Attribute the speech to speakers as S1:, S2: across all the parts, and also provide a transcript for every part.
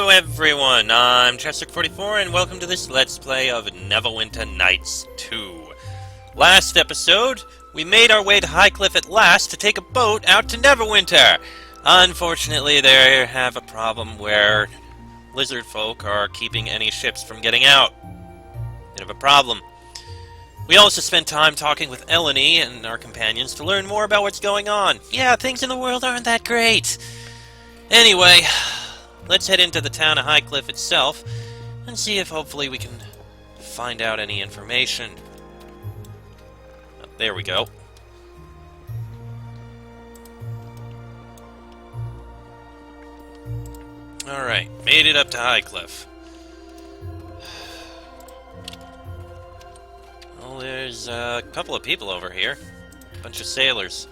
S1: Hello everyone, I'm Chester44 and welcome to this Let's Play of Neverwinter Nights 2. Last episode, we made our way to Highcliff at last to take a boat out to Neverwinter. Unfortunately, they have a problem where lizard folk are keeping any ships from getting out. Bit of a problem. We also spent time talking with Eleni and our companions to learn more about what's going on. Yeah, things in the world aren't that great. Anyway, let's head into the town of Highcliff itself and see if hopefully we can find out any information. Oh, there we go. Alright, made it up to Highcliff. Well, there's a couple of people over here. A bunch of sailors.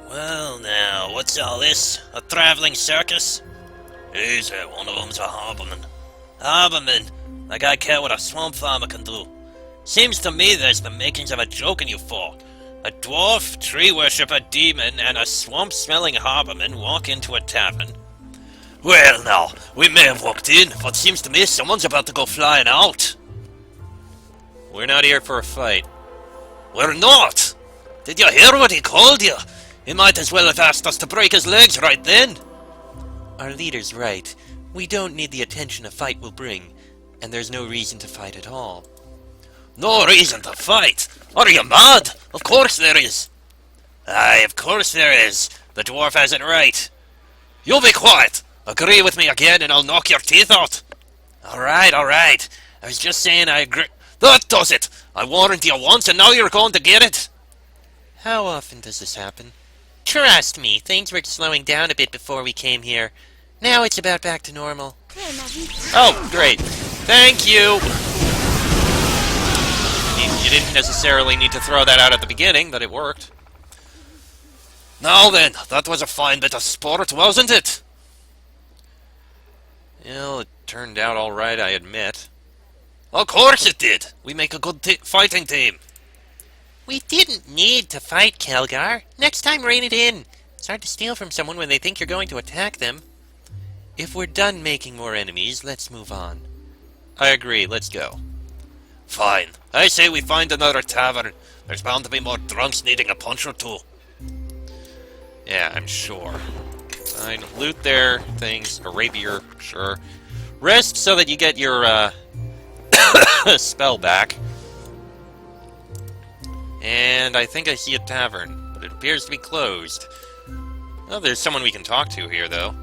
S1: Well now, what's all this? A traveling circus? Easy, one of them's a harborman. Harborman? Like I care what a swamp farmer can do. Seems to me there's the makings of a joke in you four. A dwarf, tree worshipper, demon, and a swamp-smelling harborman walk into a tavern. Well now, we may have walked in, but seems to me someone's about to go flying out. We're not here for a fight. We're not! Did you hear what he called you? He might as well have asked us to break his legs right then. Our leader's right. We don't need the attention a fight will bring, and there's no reason to fight at all. No reason to fight? Are you mad? Of course there is. Aye, of course there is. The dwarf has it right. You be quiet. Agree with me again and I'll knock your teeth out. Alright. I was just saying I agree. That does it. I warned you once and now you're going to get it. How often does this happen? Trust me, things were slowing down a bit before we came here. Now it's about back to normal. Oh, great. Thank you! You didn't necessarily need to throw that out at the beginning, but it worked. Now then, that was a fine bit of sport, wasn't it? Well, it turned out alright, I admit. Of course it did! We make a good fighting team. We didn't need to fight, Kelgar. Next time, rein it in. It's hard to steal from someone when they think you're going to attack them. If we're done making more enemies, let's move on. I agree, let's go. Fine. I say we find another tavern. There's bound to be more drunks needing a punch or two. Yeah, I'm sure. Fine. Loot their things. A rapier, sure. Rest so that you get your, spell back. And I think I see a tavern, but it appears to be closed. Oh, there's someone we can talk to here, though.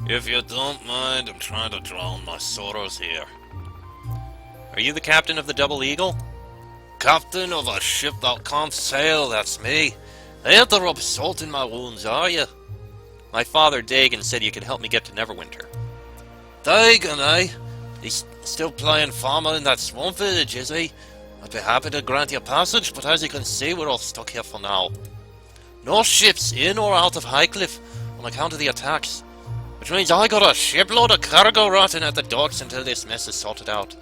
S1: If you don't mind, I'm trying to drown my sorrows here. Are you the captain of the Double Eagle? Captain of a ship that can't sail, that's me. I had to rub salt in my wounds, are you? My father, Dagon, said you could help me get to Neverwinter. Dagon, eh? He's still playing farmer in that swamp village, is he? I'd be happy to grant you passage, but as you can see, we're all stuck here for now. No ships in or out of Highcliff on account of the attacks, which means I got a shipload of cargo rotting at the docks until this mess is sorted out.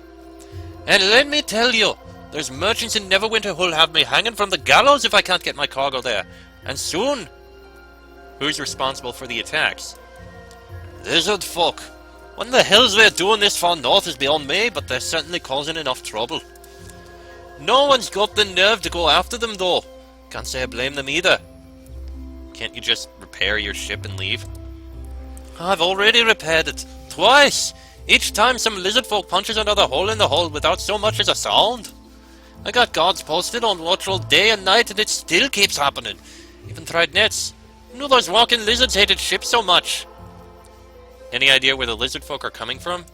S1: And let me tell you, there's merchants in Neverwinter who'll have me hanging from the gallows if I can't get my cargo there. And soon. Who's responsible for the attacks? Lizard folk. What in the hell's they're doing this far north is beyond me, but they're certainly causing enough trouble. No one's got the nerve to go after them, though. Can't say I blame them either. Can't you just repair your ship and leave? I've already repaired it. Twice! Each time some lizard folk punches another hole in the hull without so much as a sound. I got guards posted on watch all day and night and it still keeps happening. Even tried nets. Who knew those walking lizards hated ships so much? Any idea where the lizard folk are coming from?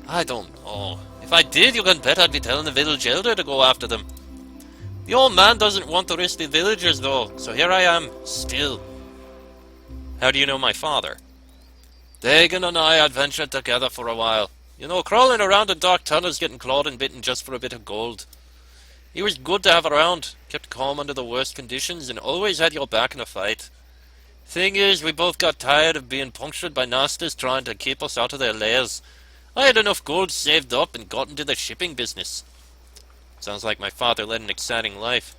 S1: I don't know. If I did, you can bet I'd be telling the village elder to go after them. The old man doesn't want to risk the villagers, though, so here I am, still. How do you know my father? Dagon and I adventured together for a while. You know, crawling around in dark tunnels getting clawed and bitten just for a bit of gold. He was good to have around, kept calm under the worst conditions, and always had your back in a fight. Thing is, we both got tired of being punctured by nasties trying to keep us out of their lairs. I had enough gold saved up and got into the shipping business. Sounds like my father led an exciting life.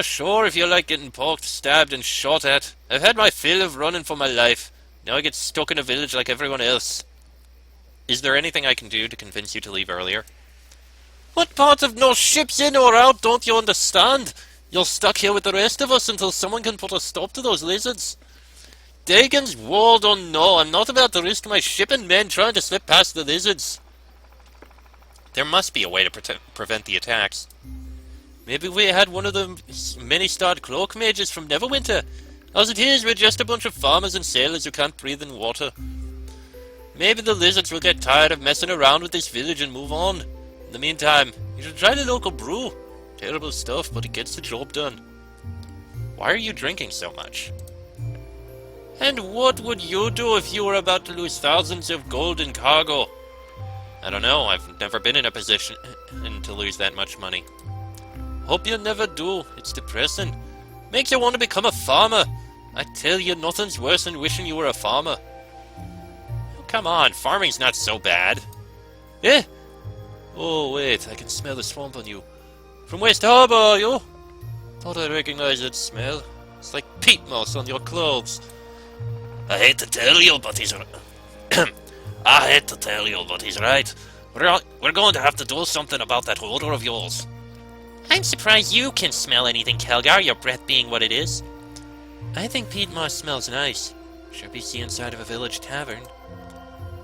S1: Sure, if you like getting poked, stabbed, and shot at. I've had my fill of running for my life. Now I get stuck in a village like everyone else. Is there anything I can do to convince you to leave earlier? What part of no ships in or out don't you understand? You're stuck here with the rest of us until someone can put a stop to those lizards. Dagon's war don't know. I'm not about to risk my ship and men trying to slip past the lizards. There must be a way to prevent the attacks. Maybe we had one of the many-starred cloak mages from Neverwinter. As it is, we're just a bunch of farmers and sailors who can't breathe in water. Maybe the lizards will get tired of messing around with this village and move on. In the meantime, you should try the local brew. Terrible stuff, but it gets the job done. Why are you drinking so much? And what would you do if you were about to lose thousands of gold in cargo? I don't know, I've never been in a position to lose that much money. Hope you never do, it's depressing. Makes you want to become a farmer. I tell you, nothing's worse than wishing you were a farmer. Oh, come on, farming's not so bad. Eh? Oh, wait, I can smell the swamp on you. From West Harbour, are you? Thought I recognized that smell. It's like peat moss on your clothes. I hate to tell you, but he's right. We're going to have to do something about that odor of yours. I'm surprised you can smell anything, Kelgar, your breath being what it is. I think peat moss smells nice. Should be the inside of a village tavern.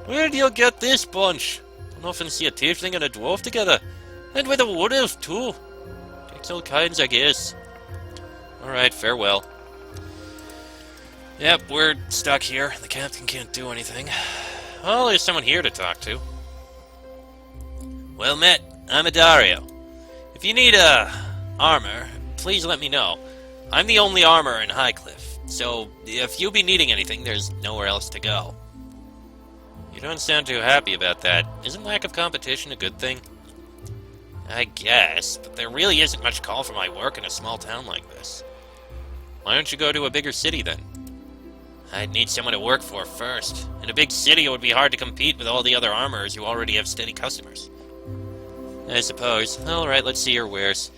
S1: Where do you get this bunch? Don't often see a tiefling and a dwarf together. And with a wood elf, too. Takes all kinds, I guess. Alright, farewell. Yep, we're stuck here. The captain can't do anything. Well, there's someone here to talk to. Well met, I'm Adario. If you need, armor, please let me know. I'm the only armor in Highcliff, so if you be needing anything, there's nowhere else to go. You don't sound too happy about that. Isn't lack of competition a good thing? I guess, but there really isn't much call for my work in a small town like this. Why don't you go to a bigger city, then? I'd need someone to work for first. In a big city, it would be hard to compete with all the other armorers who already have steady customers. I suppose. Alright, let's see your wares.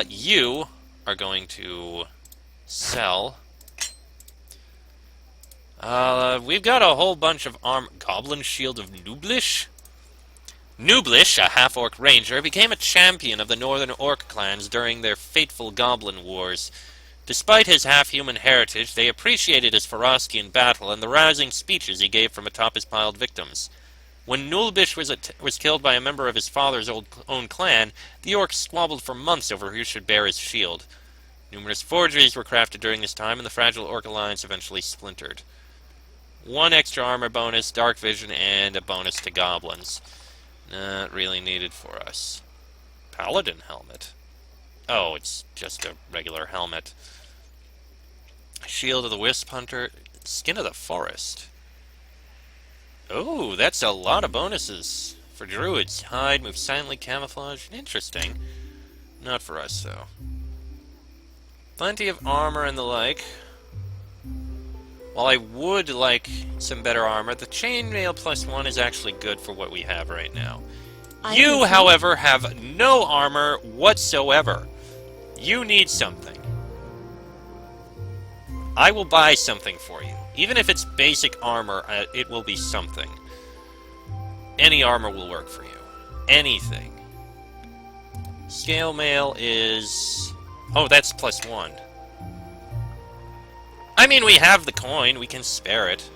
S1: You are going to sell. We've got a whole bunch of Goblin Shield of Nooblish? Nooblish, a half-orc ranger, became a champion of the northern orc clans during their fateful Goblin Wars. Despite his half-human heritage, they appreciated his ferocity in battle and the rousing speeches he gave from atop his piled victims. When Nulbish was killed by a member of his father's own clan, the orcs squabbled for months over who should bear his shield. Numerous forgeries were crafted during this time, and the fragile orc alliance eventually splintered. 1 extra armor bonus, dark vision, and a bonus to goblins. Not really needed for us. Paladin helmet. Oh, it's just a regular helmet. Shield of the Wisp Hunter. Skin of the Forest. Oh, that's a lot of bonuses. For druids, hide, move silently, camouflage. Interesting. Not for us, though. Plenty of armor and the like. While I would like some better armor, the chainmail +1 is actually good for what we have right now. You, however, have no armor whatsoever. You need something. I will buy something for you. Even if it's basic armor, it will be something. Any armor will work for you. Anything. Scale mail is... Oh, that's +1. I mean, we have the coin. We can spare it.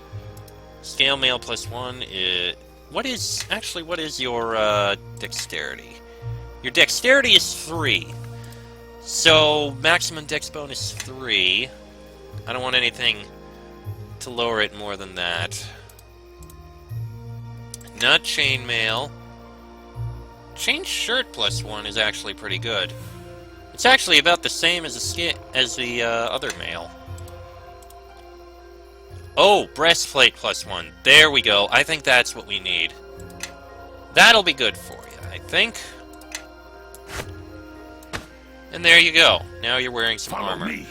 S1: Scale mail +1 is... What is your, dexterity? Your dexterity is 3. So, maximum dex bonus 3. I don't want anything to lower it more than that. Not chainmail. Chain shirt +1 is actually pretty good. It's actually about the same as the other mail. Oh, breastplate +1. There we go. I think that's what we need. That'll be good for you, I think. And there you go. Now you're wearing some armor. Me.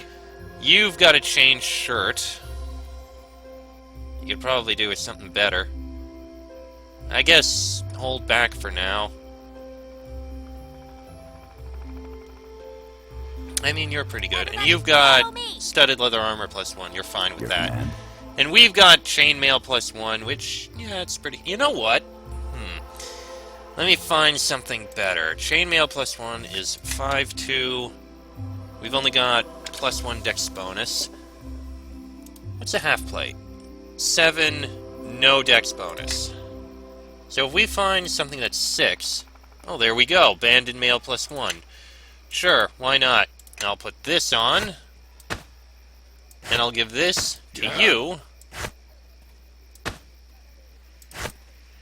S1: You've got a chain shirt. You could probably do with something better. I guess hold back for now. I mean, you're pretty good. And you've got studded leather armor +1. You're fine with that. And we've got chainmail +1, which, yeah, it's pretty... You know what? Let me find something better. Chainmail +1 is 5-2. We've only got +1 dex bonus. What's a half plate? 7, no dex bonus. So if we find something that's 6... Oh, there we go. Banded mail +1. Sure, why not? I'll put this on. And I'll give this to you.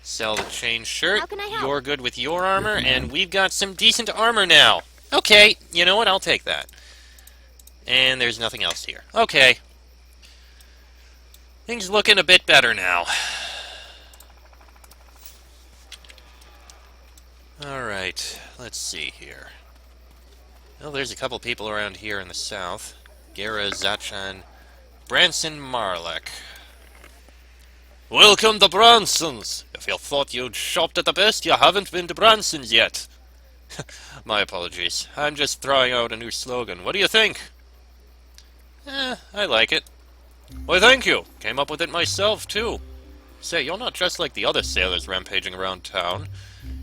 S1: Sell the chain shirt. You're good with your armor, and we've got some decent armor now. Okay, you know what? I'll take that. And there's nothing else here. Okay. Things looking a bit better now. Alright, let's see here. Well, there's a couple people around here in the south. Gera, Zachan, Branson, Marlek. Welcome to Branson's! If you thought you'd shopped at the best, you haven't been to Branson's yet. My apologies. I'm just throwing out a new slogan. What do you think? I like it. Why, thank you. Came up with it myself, too. Say, you're not just like the other sailors rampaging around town.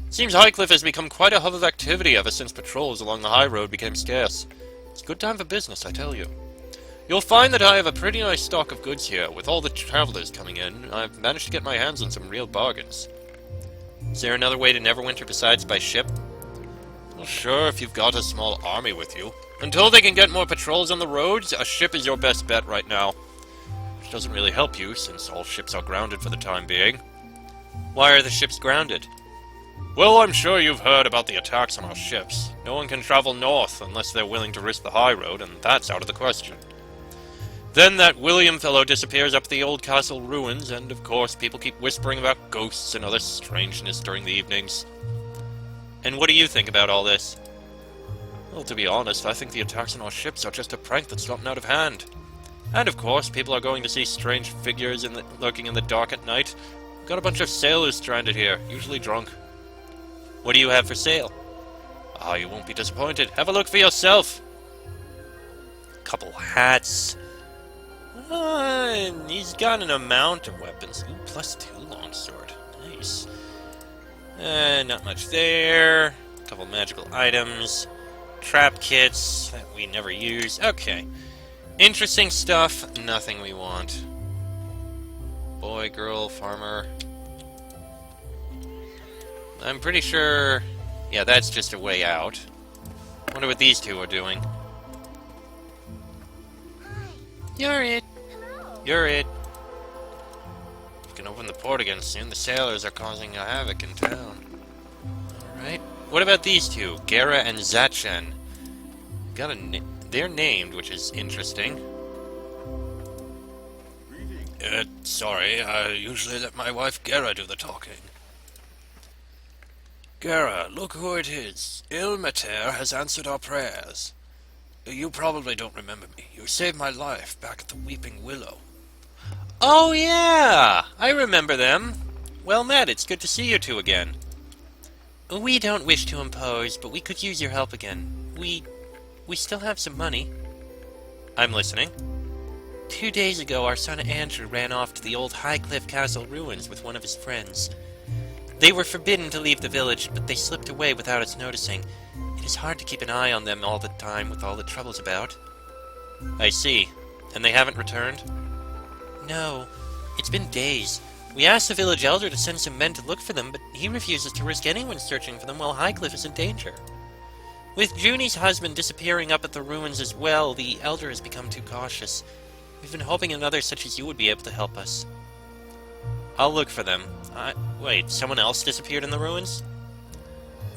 S1: Seems Highcliff has become quite a hub of activity ever since patrols along the high road became scarce. It's a good time for business, I tell you. You'll find that I have a pretty nice stock of goods here. With all the travelers coming in, I've managed to get my hands on some real bargains. Is there another way to Neverwinter besides by ship? Well, sure, if you've got a small army with you. Until they can get more patrols on the roads, a ship is your best bet right now. Which doesn't really help you, since all ships are grounded for the time being. Why are the ships grounded? Well, I'm sure you've heard about the attacks on our ships. No one can travel north unless they're willing to risk the high road, and that's out of the question. Then that William fellow disappears up the old castle ruins, and of course people keep whispering about ghosts and other strangeness during the evenings. And what do you think about all this? Well, to be honest, I think the attacks on our ships are just a prank that's gotten out of hand. And of course, people are going to see strange figures lurking in the dark at night. We've got a bunch of sailors stranded here, usually drunk. What do you have for sale? Ah, you won't be disappointed. Have a look for yourself. Couple hats. He's got an amount of weapons. Ooh, +2 longsword. Nice. Not much there. A couple magical items. Trap kits that we never use. Okay. Interesting stuff. Nothing we want. Boy, girl, farmer. I'm pretty sure... Yeah, that's just a way out. Wonder what these two are doing. You're it. You're it. You can open the port again soon. The sailors are causing a havoc in town. Alright. What about these two? Gera and Zachan. They're named, which is interesting. Sorry. I usually let my wife Gera do the talking. Gera, look who it is. Ilmater has answered our prayers. You probably don't remember me. You saved my life back at the Weeping Willow. Oh, yeah! I remember them. Well met, it's good to see you two again. We don't wish to impose, but we could use your help again. We still have some money. I'm listening. 2 days ago, our son Andrew ran off to the old Highcliff Castle ruins with one of his friends. They were forbidden to leave the village, but they slipped away without us noticing. It is hard to keep an eye on them all the time with all the troubles about. I see. And they haven't returned? No. It's been days. We asked the village elder to send some men to look for them, but he refuses to risk anyone searching for them while Highcliff is in danger. With Junie's husband disappearing up at the ruins as well, the elder has become too cautious. We've been hoping another such as you would be able to help us. I'll look for them. Wait, someone else disappeared in the ruins?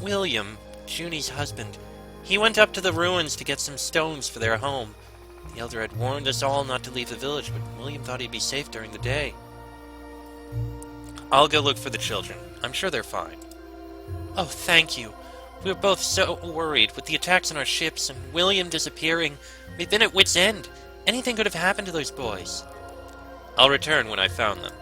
S1: William, Junie's husband. He went up to the ruins to get some stones for their home. The elder had warned us all not to leave the village, but William thought he'd be safe during the day. I'll go look for the children. I'm sure they're fine. Oh, thank you. We were both so worried with the attacks on our ships and William disappearing. We've been at wit's end. Anything could have happened to those boys. I'll return when I've found them.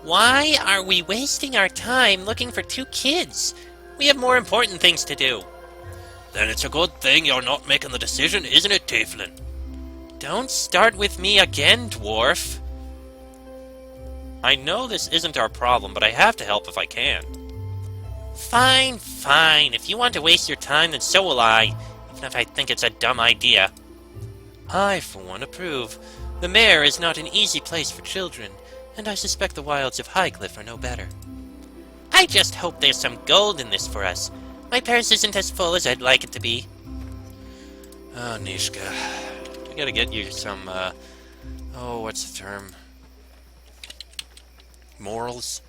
S1: Why are we wasting our time looking for 2 kids? We have more important things to do. Then it's a good thing you're not making the decision, isn't it, Tieflin? Don't start with me again, dwarf. I know this isn't our problem, but I have to help if I can. Fine, fine. If you want to waste your time, then so will I, even if I think it's a dumb idea. I, for one, approve. The Mare is not an easy place for children, and I suspect the wilds of Highcliff are no better. I just hope there's some gold in this for us. My purse isn't as full as I'd like it to be. Oh, Nishka. I gotta get you some, what's the term? Morals?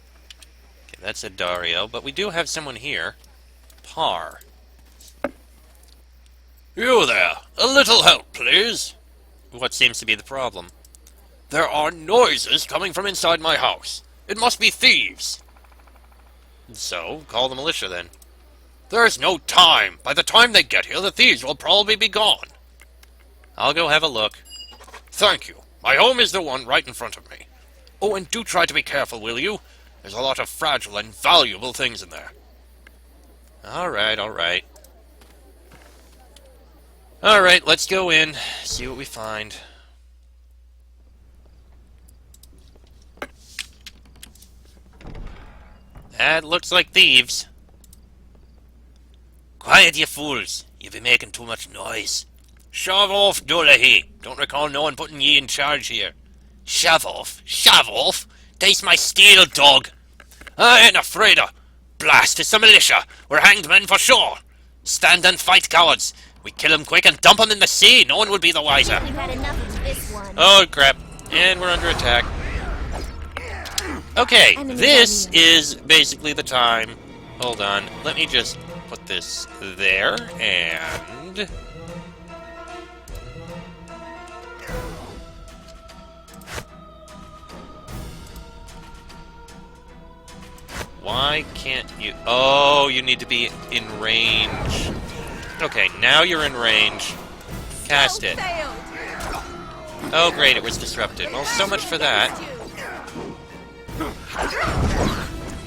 S1: Okay, that's a Dario, but we do have someone here. Par. You there! A little help, please! What seems to be the problem? There are noises coming from inside my house. It must be thieves. So, call the militia then. There's no time. By the time they get here, the thieves will probably be gone. I'll go have a look. Thank you. My home is the one right in front of me. Oh, and do try to be careful, will you? There's a lot of fragile and valuable things in there. Alright, alright. Alright, let's go in, see what we find. That looks like thieves. Quiet, you fools. You've been making too much noise. Shove off, Dullahy. Don't recall no one putting ye in charge here. Shove off? Shove off? Taste my steel, dog. I ain't afraid of. Blast, it's the militia. We're hanged men for sure. Stand and fight, cowards. We kill 'em quick and dump 'em in the sea. No one will be the wiser.
S2: We've had enough of this one.
S1: Oh, crap. And we're under attack. Okay, this is basically the time. Hold on. Let me just put this there, and... Why can't you... Oh, you need to be in range. Okay, now you're in range. Cast it. Oh, great, it was disrupted. Well, so much for that.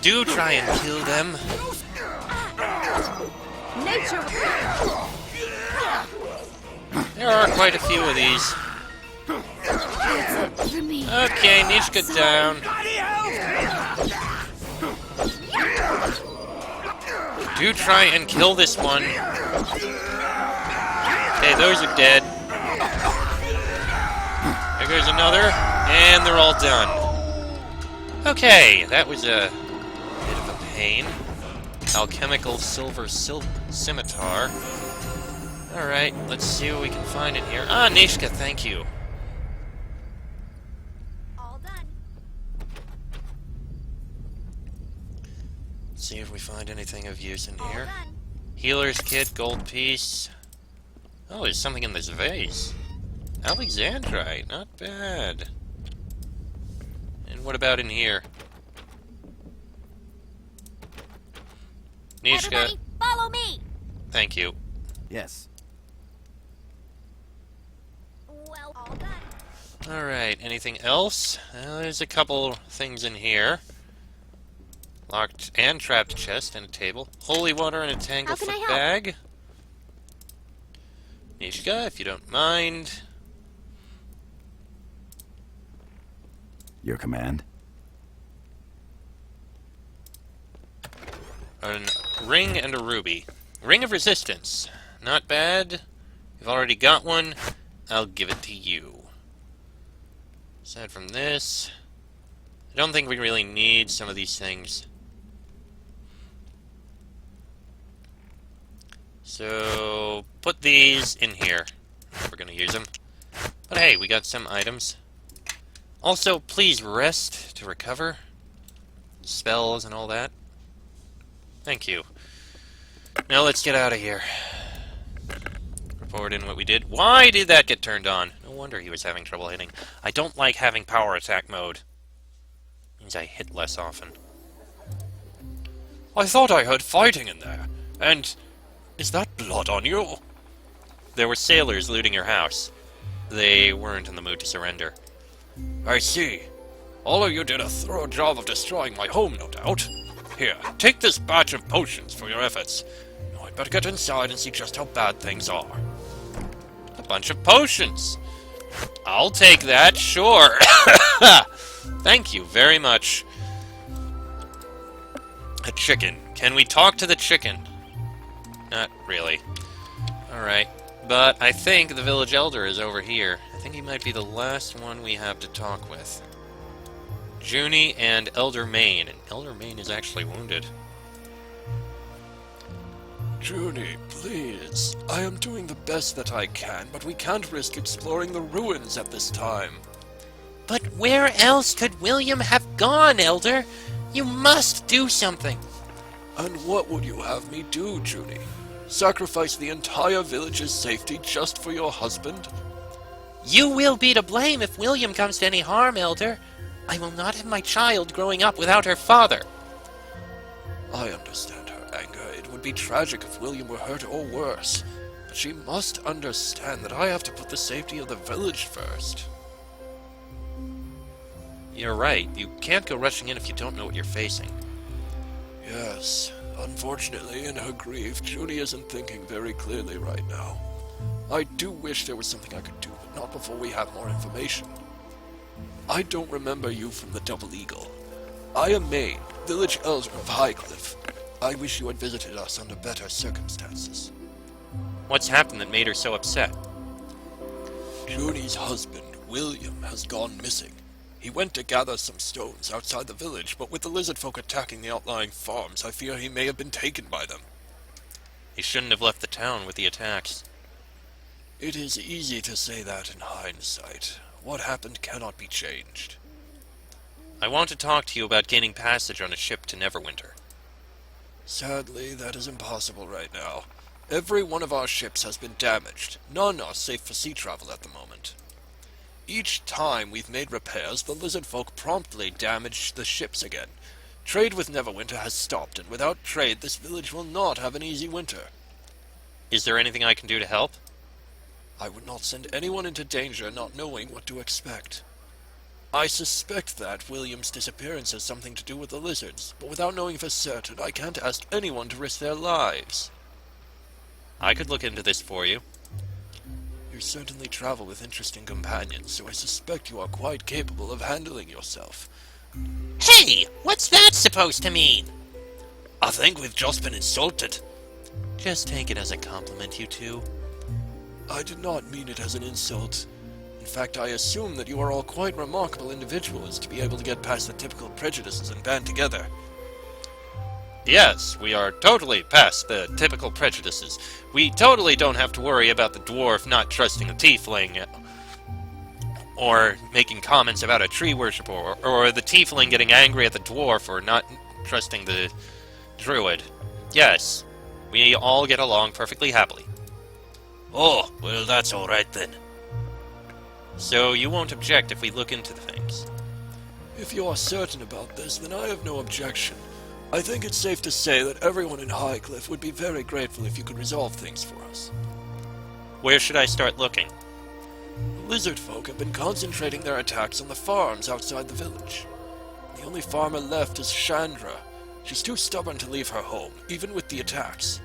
S1: Do try and kill them. There are quite a few of these. Okay, Nishka down. Do try and kill this one. Okay, those are dead. There goes another, and they're all done. Okay, that was a bit of a pain. Alchemical silver scimitar. Alright, let's see what we can find in here. Ah, Nishka, thank you.
S2: All done.
S1: Let's see if we find anything of use in
S2: All
S1: here.
S2: done.
S1: Healer's kit, gold piece. Oh, there's something in this vase. Alexandrite, not bad. And what about in here? Nishka,
S2: Everybody, follow me.
S1: thank you.
S3: Yes.
S2: Well, all done.
S1: Alright, anything else? There's a couple things in here. Locked and trapped chest and a table. Holy water and a
S2: How can I
S1: tanglefoot
S2: help?
S1: bag. Nishka, if you don't mind.
S3: Your command.
S1: A ring and a ruby. Ring of resistance. Not bad. You've already got one. I'll give it to you. Aside from this, I don't think we really need some of these things. So, put these in here. We're gonna use them. But hey, we got some items. Also, please rest to recover. Spells and all that. Thank you. Now let's get out of here. Report in what we did. Why did that get turned on? No wonder he was having trouble hitting. I don't like having power attack mode. Means I hit less often. I thought I heard fighting in there. And... is that blood on you? There were sailors looting your house. They weren't in the mood to surrender. I see. All of you did a thorough job of destroying my home, no doubt. Here, take this batch of potions for your efforts. Now, I'd Better get inside and see just how bad things are. A bunch of potions. I'll take that, sure. Thank you very much. A chicken. Can we talk to the chicken? Not really. Alright. But I think the village elder is over here. I think he might be the last one we have to talk with. Junie and Elder Main. And Elder Main is actually wounded.
S4: Junie, please. I am doing the best that I can, but we can't risk exploring the ruins at this time.
S1: But where else could William have gone, Elder? You must do something.
S4: And what would you have me do, Junie? Sacrifice the entire village's safety just for your husband?
S1: You will be to blame if William comes to any harm, Elder. I will not have my child growing up without her father.
S4: I understand her anger. It would be tragic if William were hurt or worse. But she must understand that I have to put the safety of the village first.
S1: You're right. You can't go rushing in if you don't know what you're facing.
S4: Yes. Unfortunately, in her grief, Junie isn't thinking very clearly right now. I do wish there was something I could do, but not before we have more information. I don't remember you from the Double Eagle. I am Maine, village elder of Highcliff. I wish you had visited us under better circumstances.
S1: What's happened that made her so upset?
S4: Junie's husband, William, has gone missing. He went to gather some stones outside the village, but with the lizard folk attacking the outlying farms, I fear he may have been taken by them.
S1: He shouldn't have left the town with the attacks.
S4: It is easy to say that in hindsight. What happened cannot be changed.
S1: I want to talk to you about gaining passage on a ship to Neverwinter.
S4: Sadly, that is impossible right now. Every one of our ships has been damaged. None are safe for sea travel at the moment. Each time we've made repairs, the lizard folk promptly damage the ships again. Trade with Neverwinter has stopped, and without trade, this village will not have an easy winter.
S1: Is there anything I can do to help?
S4: I would not send anyone into danger not knowing what to expect. I suspect that William's disappearance has something to do with the lizards, but without knowing for certain, I can't ask anyone to risk their lives.
S1: I could look into this for you.
S4: You certainly travel with interesting companions, so I suspect you are quite capable of handling yourself.
S1: Hey! What's that supposed to mean?
S4: I think we've just been insulted.
S1: Just take it as a compliment, you two.
S4: I did not mean it as an insult. In fact, I assume that you are all quite remarkable individuals to be able to get past the typical prejudices and band together.
S1: Yes, we are totally past the typical prejudices. We totally don't have to worry about the dwarf not trusting a tiefling, or making comments about a tree worshiper, or the tiefling getting angry at the dwarf for not trusting the druid. Yes, we all get along perfectly happily.
S4: Oh, well, that's all right then.
S1: So you won't object if we look into the things?
S4: If you are certain about this, then I have no objection. I think it's safe to say that everyone in Highcliff would be very grateful if you could resolve things for us.
S1: Where should I start looking?
S4: Lizard folk have been concentrating their attacks on the farms outside the village. The only farmer left is Chandra. She's too stubborn to leave her home, even with the attacks.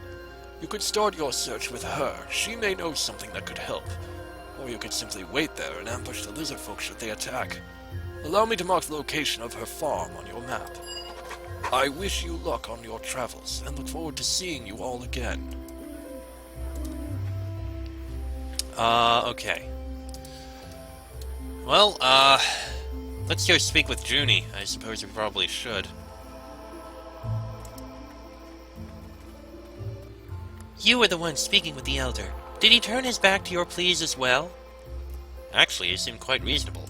S4: You could start your search with her. She may know something that could help. Or you could simply wait there and ambush the lizard folk should they attack. Allow me to mark the location of her farm on your map. I wish you luck on your travels, and look forward to seeing you all again.
S1: Okay. Well, let's go speak with Junie. I suppose we probably should. You were the one speaking with the Elder. Did he turn his back to your pleas as well? Actually, he seemed quite reasonable.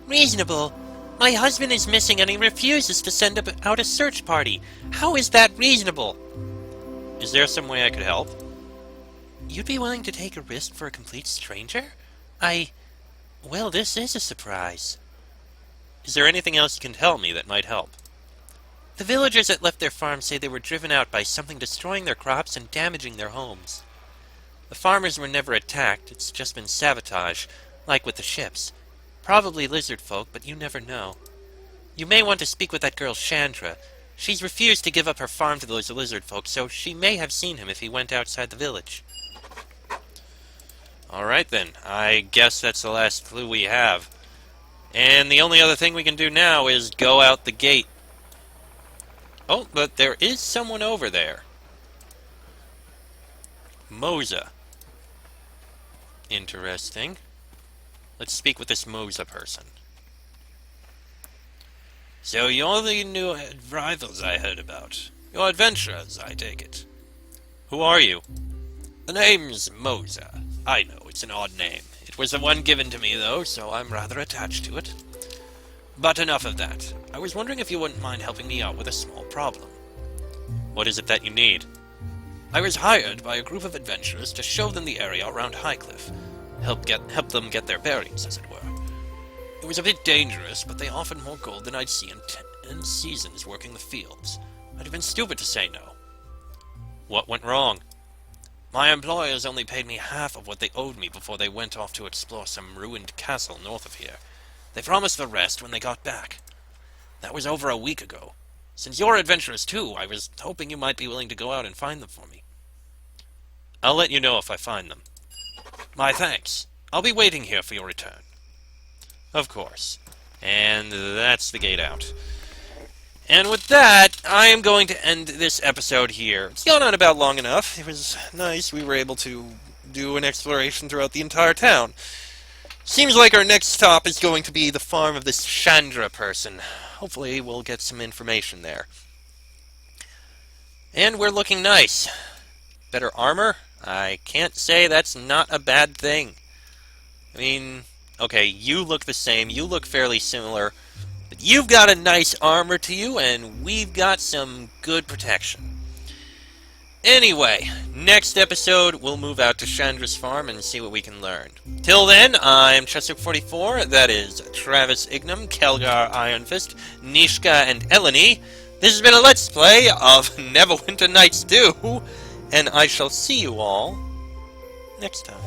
S1: Reasonable? My husband is missing and he refuses to send out a search party. How is that reasonable? Is there some way I could help? You'd be willing to take a risk for a complete stranger? Well, this is a surprise. Is there anything else you can tell me that might help? The villagers that left their farms say they were driven out by something destroying their crops and damaging their homes. The farmers were never attacked, it's just been sabotage, like with the ships. Probably lizard folk, but you never know. You may want to speak with that girl Chandra. She's refused to give up her farm to those lizard folk, so she may have seen him if he went outside the village. Alright then, I guess that's the last clue we have. And the only other thing we can do now is go out the gate. Oh, but there is someone over there. Moza. Interesting. Let's speak with this Moza person. So you're the new rivals I heard about. You're adventurers, I take it. Who are you? The name's Moza. I know, it's an odd name. It was the one given to me, though, so I'm rather attached to it. But enough of that. I was wondering if you wouldn't mind helping me out with a small problem. What is it that you need? I was hired by a group of adventurers to show them the area around Highcliff. Help them get their bearings, as it were. It was a bit dangerous, but they offered more gold than I'd see in 10 seasons working the fields. I'd have been stupid to say no. What went wrong? My employers only paid me half of what they owed me before they went off to explore some ruined castle north of here. They promised the rest when they got back. That was over a week ago. Since you're adventurous too, I was hoping you might be willing to go out and find them for me. I'll let you know if I find them. My thanks. I'll be waiting here for your return. Of course. And that's the gate out. And with that, I am going to end this episode here. It's gone on about long enough. It was nice. We were able to do an exploration throughout the entire town. Seems like our next stop is going to be the farm of this Chandra person. Hopefully we'll get some information there. And we're looking nice. Better armor? I can't say that's not a bad thing. I mean, okay, you look the same, you look fairly similar, but you've got a nice armor to you, and we've got some good protection. Anyway, next episode, we'll move out to Chandra's farm and see what we can learn. Till then, I'm Chesuk44, that is Travis Ignam, Kelgar Ironfist, Nishka, and Eleni. This has been a Let's Play of Neverwinter Nights 2, and I shall see you all next time.